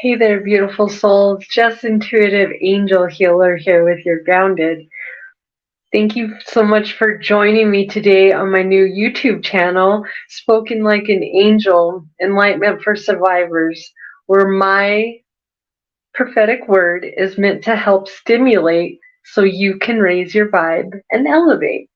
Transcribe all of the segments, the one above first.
Hey there, beautiful souls. Jess, Intuitive Angel Healer here with your Grounded. Thank you so much for joining me today on my new YouTube channel, Spoken Like an Angel, Enlightenment for Survivors, where my prophetic word is meant to help stimulate so you can raise your vibe and elevate.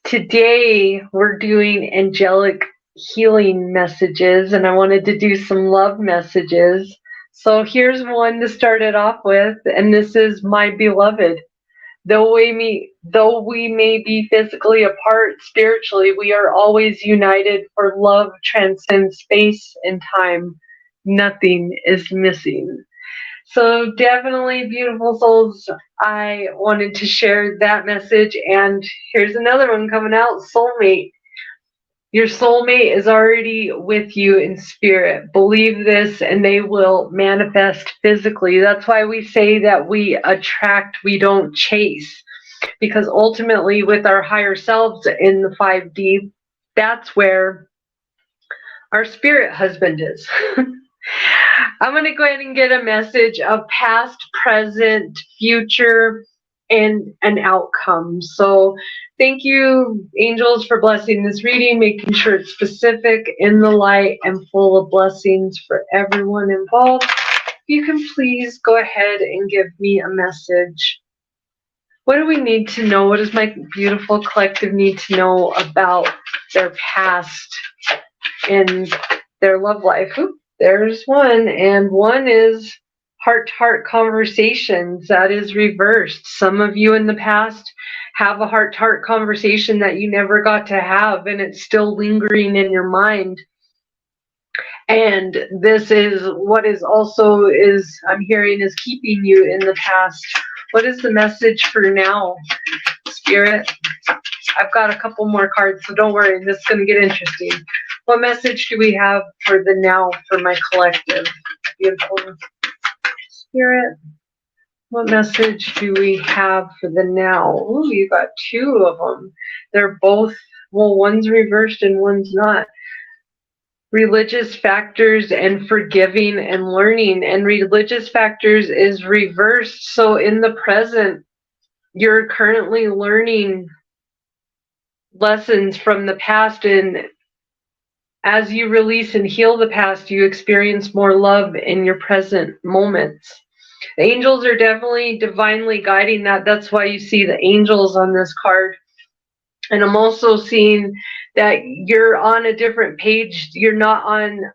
Today, we're doing angelic healing messages, and I wanted to do some love messages. So here's one to start it off with, and this is my beloved. Though we may be physically apart spiritually, we are always united, for love transcends space and time. Nothing is missing. So definitely, beautiful souls, I wanted to share that message. And here's another one coming out, soulmate. Your soulmate is already with you in spirit. Believe this and they will manifest physically. That's why we say that we attract, we don't chase. Because ultimately, with our higher selves in the 5D, that's where our spirit husband is. I'm going to go ahead and get a message of past, present, future, and an outcome. So thank you, angels, for blessing this reading, making sure it's specific, in the light, and full of blessings for everyone involved. You can please go ahead and give me a message. What do we need to know? What does my beautiful collective need to know about their past and their love life? Oop, there's one. And one is heart-to-heart conversations. That is reversed. Some of you in the past have a heart-to-heart conversation that you never got to have, and it's still lingering in your mind. And this is what is also is, I'm hearing, is keeping you in the past. What is the message for now, Spirit? I've got a couple more cards, so don't worry, this is going to get interesting. What message do we have for the now for my collective? Beautiful Spirit. What message do we have for the now? Ooh, you got two of them. They're both, well, one's reversed and one's not. Religious factors and forgiving and learning. And religious factors is reversed. So in the present, you're currently learning lessons from the past, and as you release and heal the past, you experience more love in your present moments. The angels are definitely divinely guiding that. That's why you see the angels on this card. And I'm also seeing that you're on a different page. You're on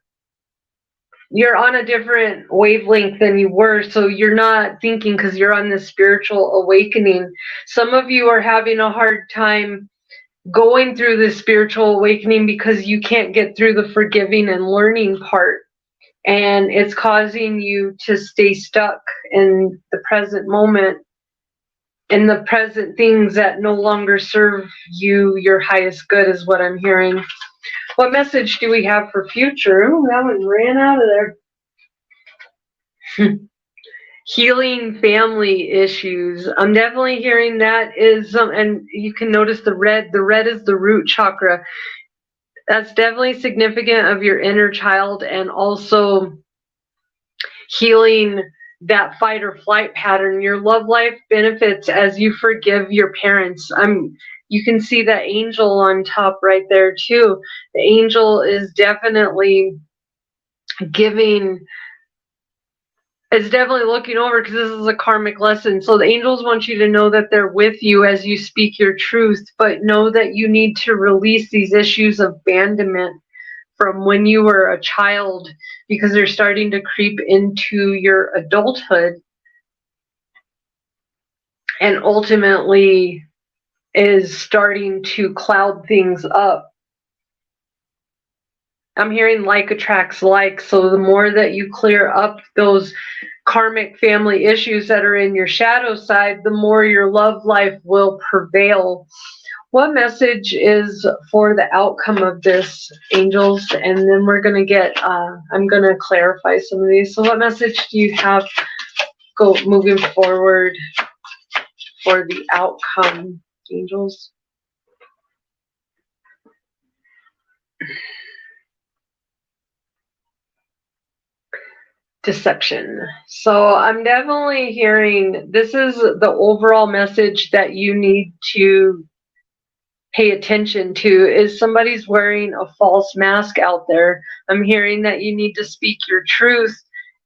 a different wavelength than you were. So you're not thinking, because you're on this spiritual awakening. Some of you are having a hard time going through this spiritual awakening because you can't get through the forgiving and learning part. And it's causing you to stay stuck in the present moment, in the present things that no longer serve you your highest good, is what I'm hearing. What message do we have for future? Ooh, that one ran out of there. Healing family issues. I'm definitely hearing that is, and you can notice the red. The red is the root chakra. That's definitely significant of your inner child, and also healing that fight or flight pattern. Your love life benefits as you forgive your parents. You can see that angel on top right there too. The angel is definitely giving, it's definitely looking over, because this is a karmic lesson. So the angels want you to know that they're with you as you speak your truth, but know that you need to release these issues of abandonment from when you were a child, because they're starting to creep into your adulthood, and ultimately is starting to cloud things up. I'm hearing like attracts like. So the more that you clear up those karmic family issues that are in your shadow side, the more your love life will prevail. What message is for the outcome of this, angels? And then we're going to get, I'm going to clarify some of these. So what message do you have moving forward for the outcome, angels? deception. So I'm definitely hearing this is the overall message that you need to pay attention to is somebody's wearing a false mask out there. I'm hearing that you need to speak your truth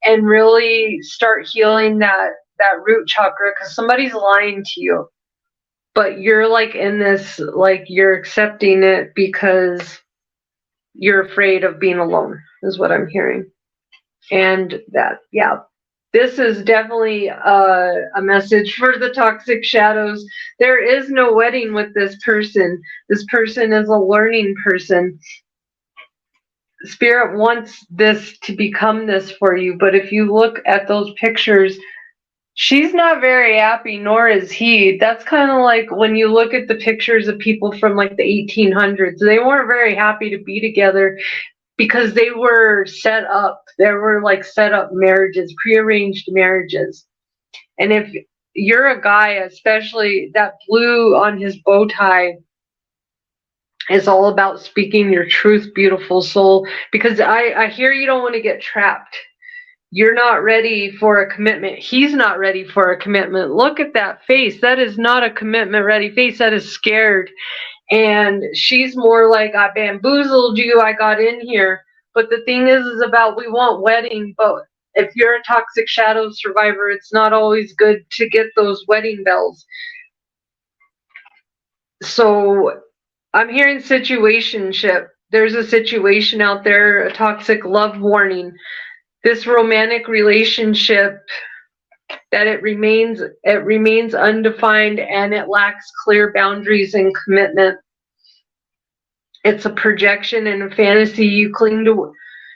and really start healing that root chakra because somebody's lying to you. But you're like in this, like you're accepting it because you're afraid of being alone, is what I'm hearing. And that, yeah, this is definitely a message for the toxic shadows. There is no wedding with this person. This person is a learning person. Spirit wants this to become this for you, but if you look at those pictures, she's not very happy, nor is he. That's kind of like when you look at the pictures of people from like the 1800s, they weren't very happy to be together because they were set up. There were like set up marriages, prearranged marriages. And if you're a guy, especially that blue on his bow tie is all about speaking your truth, beautiful soul, because I hear you don't want to get trapped. You're not ready for a commitment. He's not ready for a commitment. Look at that face. That is not a commitment ready face. That is scared. And she's more like, I bamboozled you, I got in here. But the thing is about we want wedding, but if you're a toxic shadow survivor, it's not always good to get those wedding bells. So I'm hearing situationship. There's a situation out there, a toxic love warning. This romantic relationship that it remains undefined and it lacks clear boundaries and commitment. It's a projection and a fantasy you cling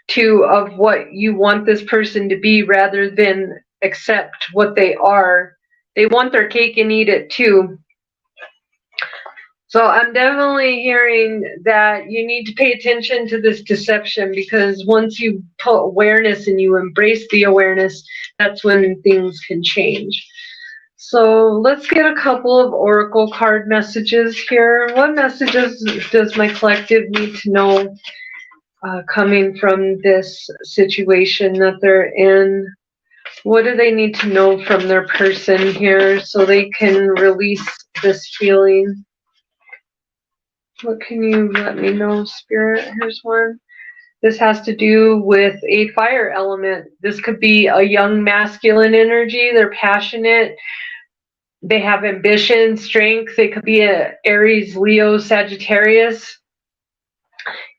to of what you want this person to be rather than accept what they are. They want their cake and eat it too. So I'm definitely hearing that you need to pay attention to this deception because once you put awareness and you embrace the awareness, that's when things can change. So let's get a couple of oracle card messages here. What messages does my collective need to know coming from this situation that they're in? What do they need to know from their person here so they can release this healing? What can you let me know, Spirit? Here's one. This has to do with a fire element. This could be a young masculine energy. They're passionate. They have ambition, strength. They could be a Aries, Leo, Sagittarius.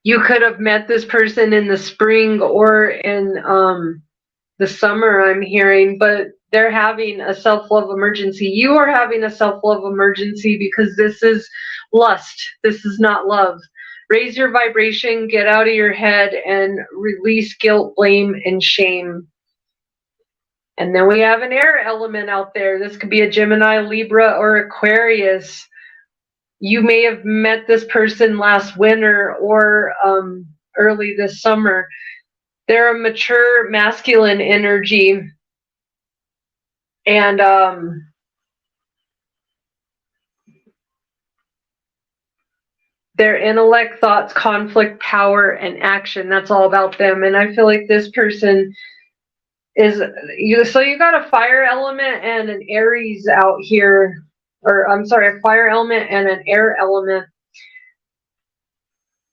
You could have met this person in the spring or in the summer, I'm hearing, but they're having a self-love emergency. You are having a self-love emergency because this is lust. This is not love. Raise your vibration, get out of your head, and release guilt, blame, and shame. And then we have an air element out there. This could be a Gemini, Libra, or Aquarius. You may have met this person last winter or early this summer. They're a mature masculine energy. And their intellect, thoughts, conflict, power, and action. That's all about them. And I feel like this person is you. So you got a fire element and an Aries out here, or I'm sorry, a fire element and an air element.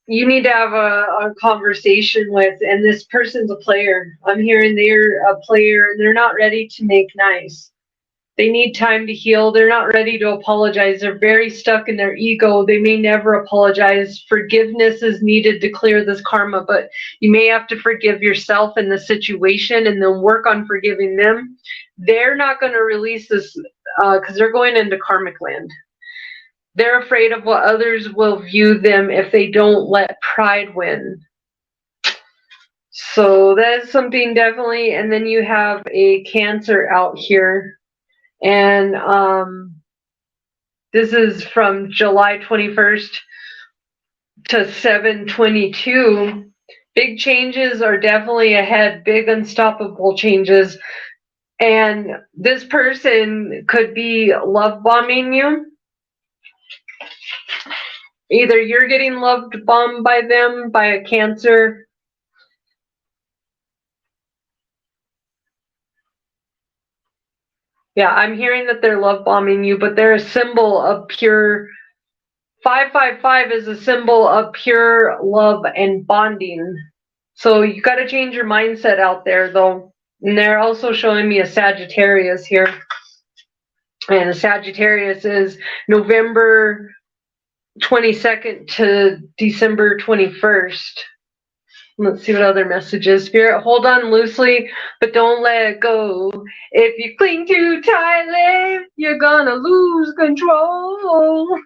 You need to have a conversation with, and this person's a player. I'm hearing they're a player and they're not ready to make nice. They need time to heal. They're not ready to apologize. They're very stuck in their ego. They may never apologize. Forgiveness is needed to clear this karma, but you may have to forgive yourself in the situation and then work on forgiving them. They're not going to release this because they're going into Karmicland. They're afraid of what others will view them if they don't let pride win. So that's something definitely. And then you have a Cancer out here. And this is from July 21st to 7/22. Big changes are definitely ahead, big unstoppable changes. And this person could be love bombing you. Either you're getting love bombed by them, by a Cancer, Yeah, I'm hearing that they're love bombing you, but they're a symbol of pure. 555 is a symbol of pure love and bonding. So you got to change your mindset out there, though. And they're also showing me a Sagittarius here. And a Sagittarius is November 22nd to December 21st. Let's see what other messages. Spirit, hold on loosely, but don't let go. If you cling too tightly, you're gonna lose control.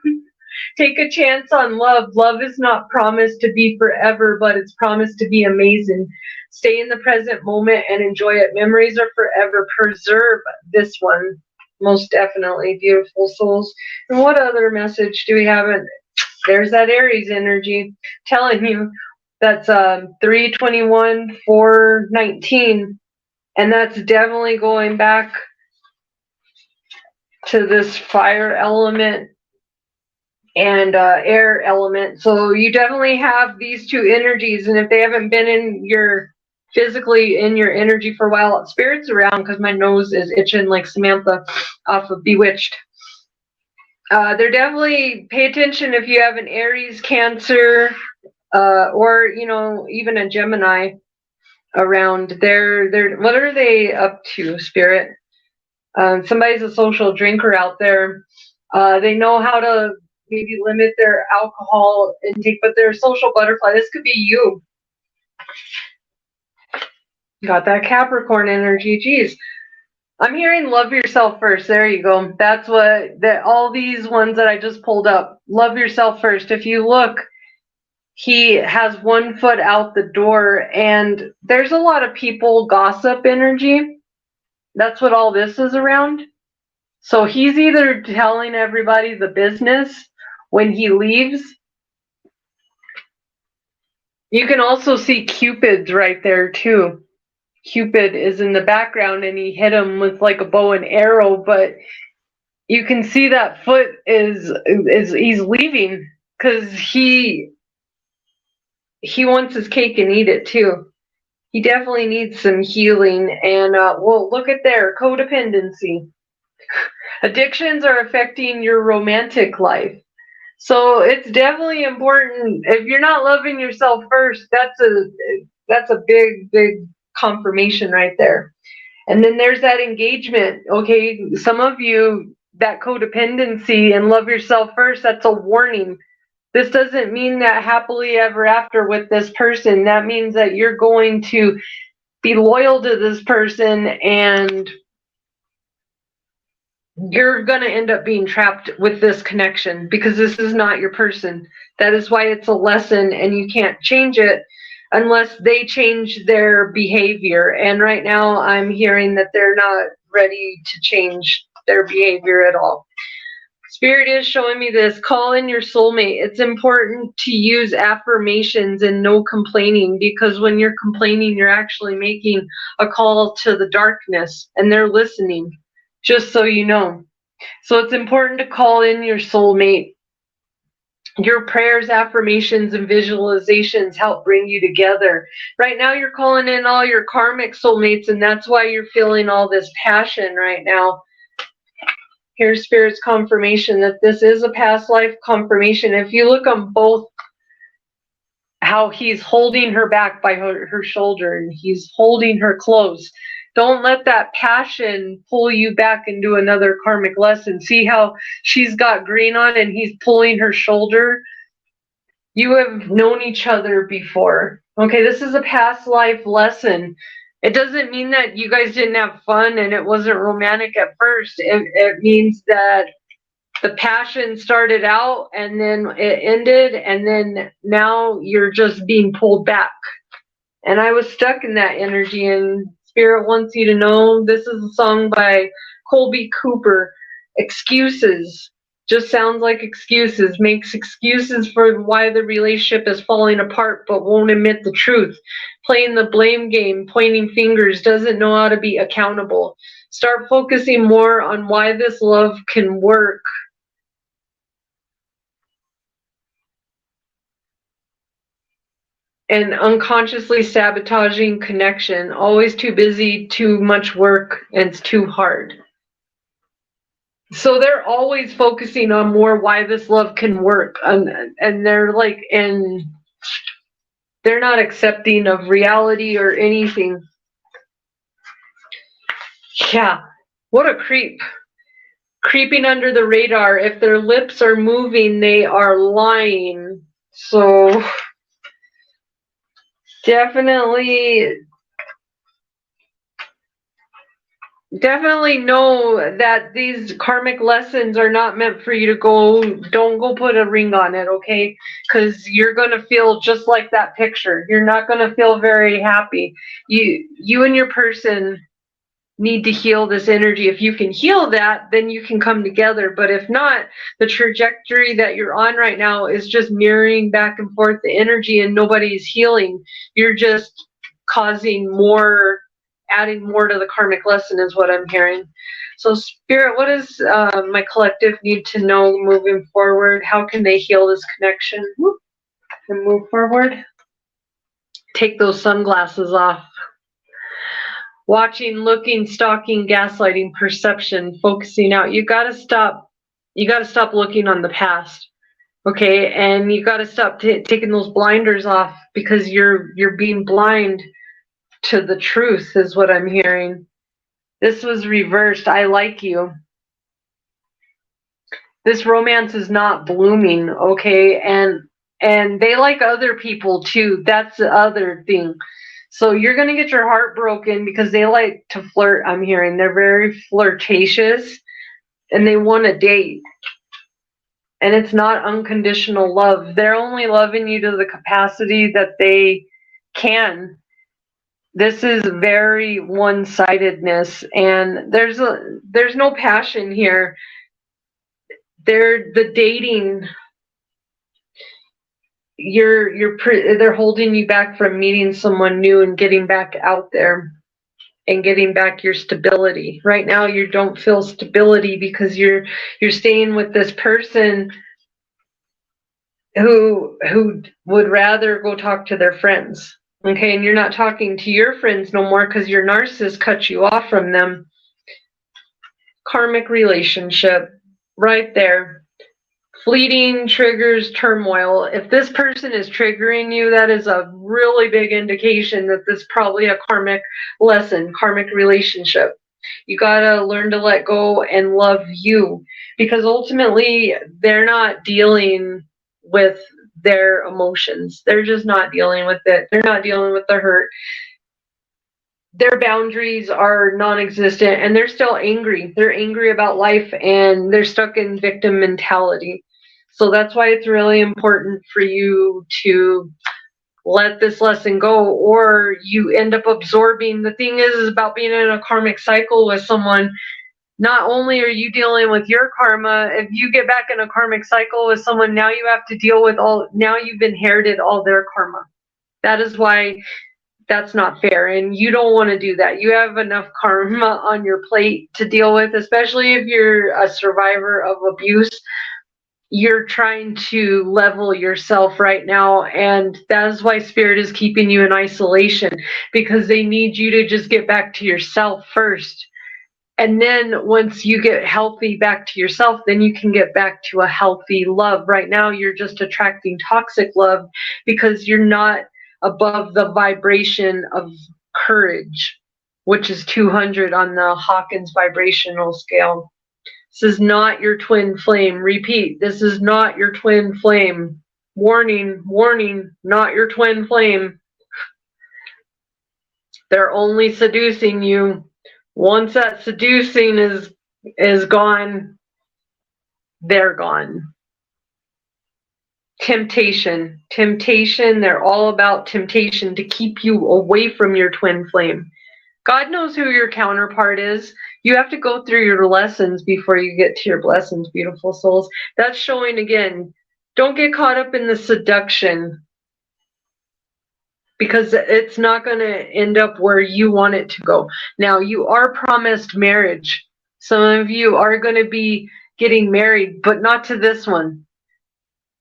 Take a chance on love. Love is not promised to be forever, but it's promised to be amazing. Stay in the present moment and enjoy it. Memories are forever. Preserve this one. Most definitely. Beautiful souls. And what other message do we have? There's that Aries energy telling you that's 321, 419. And that's definitely going back to this fire element and air element. So you definitely have these two energies, and if they haven't been in your physically in your energy for a while, spirit's around because my nose is itching like Samantha off of Bewitched. They're definitely pay attention if you have an Aries, Cancer, or even a Gemini around. They're what are they up to, spirit? Somebody's a social drinker out there. They know how to maybe limit their alcohol intake, but they're a social butterfly. This could be you. Got that Capricorn energy. Geez. I'm hearing love yourself first. There you go. That's what all these ones that I just pulled up. Love yourself first. If you look, he has one foot out the door, and there's a lot of people gossip energy. That's what all this is around. So he's either telling everybody the business when he leaves. You can also see Cupid's right there too. Cupid is in the background and he hit him with like a bow and arrow, but you can see that foot is he's leaving because he wants his cake and eat it too. He definitely needs some healing. And well, look at there, codependency. Addictions are affecting your romantic life. So it's definitely important. If you're not loving yourself first, that's a big confirmation right there. And then there's that engagement. Okay, some of you, that codependency and love yourself first, that's a warning. This doesn't mean that happily ever after with this person. That means that you're going to be loyal to this person and you're going to end up being trapped with this connection because this is not your person. That is why it's a lesson and you can't change it unless they change their behavior. And right now I'm hearing that they're not ready to change their behavior at all. Spirit is showing me this. Call in your soulmate. It's important to use affirmations and no complaining, because when you're complaining, you're actually making a call to the darkness and they're listening, just so you know. So it's important to call in your soulmate. Your prayers, affirmations, and visualizations help bring you together. Right now, you're calling in all your karmic soulmates, and that's why you're feeling all this passion right now. Here's Spirit's confirmation that this is a past life confirmation. If you look on both, how he's holding her back by her shoulder and he's holding her close. Don't let that passion pull you back into another karmic lesson. See how she's got green on and he's pulling her shoulder? You have known each other before. Okay, this is a past life lesson. It doesn't mean that you guys didn't have fun and it wasn't romantic at first. It means that the passion started out and then it ended, and then now you're just being pulled back. And I was stuck in that energy, and Spirit wants you to know this is a song by Colby Cooper, Excuses. Just sounds like excuses, makes excuses for why the relationship is falling apart but won't admit the truth. Playing the blame game, pointing fingers, doesn't know how to be accountable. Start focusing more on why this love can work. And unconsciously sabotaging connection. Always too busy, too much work, and it's too hard. So they're always focusing on more why this love can work, and they're like, and they're not accepting of reality or anything. Yeah, what a creep. Creeping under the radar. If their lips are moving, they are lying. So definitely know that these karmic lessons are not meant for you to go. Don't go put a ring on it, okay? Because you're going to feel just like that picture. You're not going to feel very happy. You and your person need to heal this energy. If you can heal that, then you can come together. But if not, the trajectory that you're on right now is just mirroring back and forth the energy, and nobody's healing. You're just causing more, adding more to the karmic lesson is what I'm hearing. So Spirit, what does my collective need to know moving forward? How can they heal this connection and move forward? Take those sunglasses off. Watching, looking, stalking, gaslighting, perception, focusing out. You gotta stop looking on the past, okay? And you gotta stop taking those blinders off, because you're being blind to the truth is what I'm hearing. This was reversed. I like you. This romance is not blooming, okay? And they like other people too. That's the other thing. So you're going to get your heart broken because they like to flirt, I'm hearing. They're very flirtatious and they want to date. And it's not unconditional love. They're only loving you to the capacity that they can. This is very one-sidedness, and there's no passion here. The dating, they're holding you back from meeting someone new and getting back out there and getting back your stability. Right now you don't feel stability because you're staying with this person who would rather go talk to their friends. Okay, and you're not talking to your friends no more because your narcissist cut you off from them. Karmic relationship, right there. Fleeting triggers turmoil. If this person is triggering you, that is a really big indication that this is probably a karmic lesson, karmic relationship. You gotta learn to let go and love you, because ultimately they're not dealing with their emotions. They're just not dealing with it. They're not dealing with the hurt. Their boundaries are non-existent, and they're still angry. They're angry about life, and they're stuck in victim mentality. So that's why it's really important for you to let this lesson go, or you end up absorbing. The thing is about being in a karmic cycle with someone, not only are you dealing with your karma, if you get back in a karmic cycle with someone, now you have to deal with now you've inherited all their karma. That is why that's not fair, and you don't want to do that. You have enough karma on your plate to deal with, especially if you're a survivor of abuse. You're trying to level yourself right now, and that is why Spirit is keeping you in isolation, because they need you to just get back to yourself first. And then once you get healthy back to yourself, then you can get back to a healthy love. Right now, you're just attracting toxic love because you're not above the vibration of courage, which is 200 on the Hawkins vibrational scale. This is not your twin flame. Repeat, this is not your twin flame. Warning, warning, not your twin flame. They're only seducing you. Once that seducing is gone, they're gone. Temptation. Temptation, they're all about temptation to keep you away from your twin flame. God knows who your counterpart is. You have to go through your lessons before you get to your blessings, beautiful souls. That's showing again. Don't get caught up in the seduction, because it's not going to end up where you want it to go. Now, you are promised marriage. Some of you are going to be getting married, but not to this one.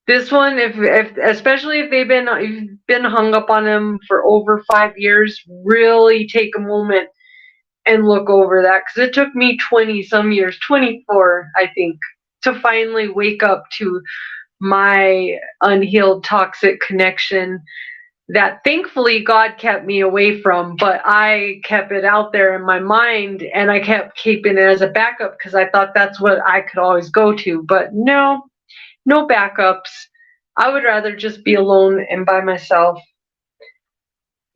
This one, if especially if you've been hung up on them for over 5 years, really take a moment and look over that, because it took me 20 some years, 24, I think, to finally wake up to my unhealed toxic connection that thankfully God kept me away from, but I kept it out there in my mind, and I kept keeping it as a backup because I thought that's what I could always go to. But no, no backups. I would rather just be alone and by myself.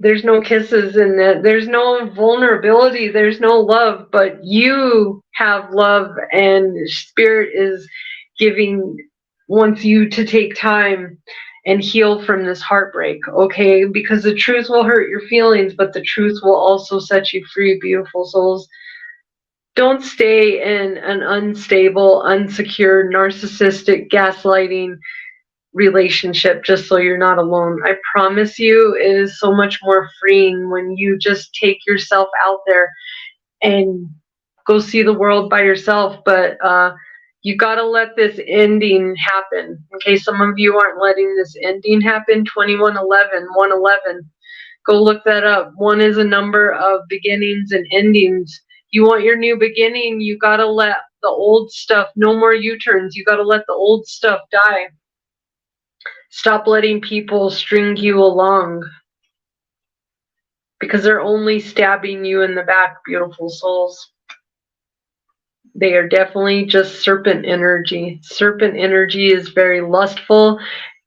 There's no kisses in it. There's no vulnerability. There's no love, but you have love, and Spirit is giving, wants you to take time and heal from this heartbreak, okay? Because the truth will hurt your feelings, but the truth will also set you free, beautiful souls. Don't stay in an unstable, unsecure, narcissistic, gaslighting relationship just so you're not alone. I promise you, it is so much more freeing when you just take yourself out there and go see the world by yourself. But you got to let this ending happen. Okay, some of you aren't letting this ending happen. 2111, 111. Go look that up. One is a number of beginnings and endings. You want your new beginning, you got to let the old stuff, no more U-turns. You got to let the old stuff die. Stop letting people string you along, because they're only stabbing you in the back, beautiful souls. They are definitely just serpent energy. Serpent energy is very lustful,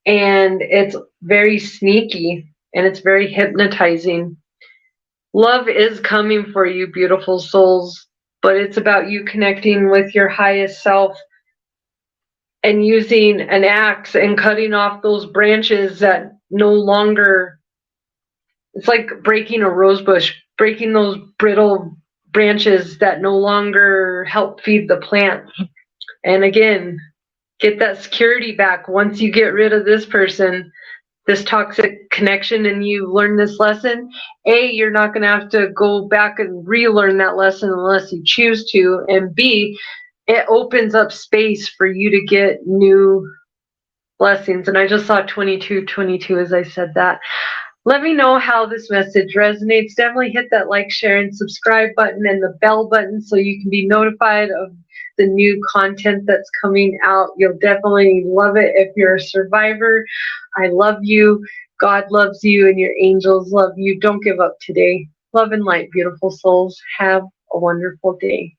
and it's very sneaky, and it's very hypnotizing. Love is coming for you, beautiful souls, but it's about you connecting with your highest self and using an axe and cutting off those branches that no longer, it's like breaking a rose bush, breaking those brittle branches that no longer help feed the plant. And again, get that security back. Once you get rid of this person, this toxic connection, and you learn this lesson, A, you're not going to have to go back and relearn that lesson unless you choose to, and B, it opens up space for you to get new blessings. And I just saw 2222 as I said that. Let me know how this message resonates. Definitely hit that like, share, and subscribe button and the bell button so you can be notified of the new content that's coming out. You'll definitely love it if you're a survivor. I love you. God loves you, and your angels love you. Don't give up today. Love and light, beautiful souls. Have a wonderful day.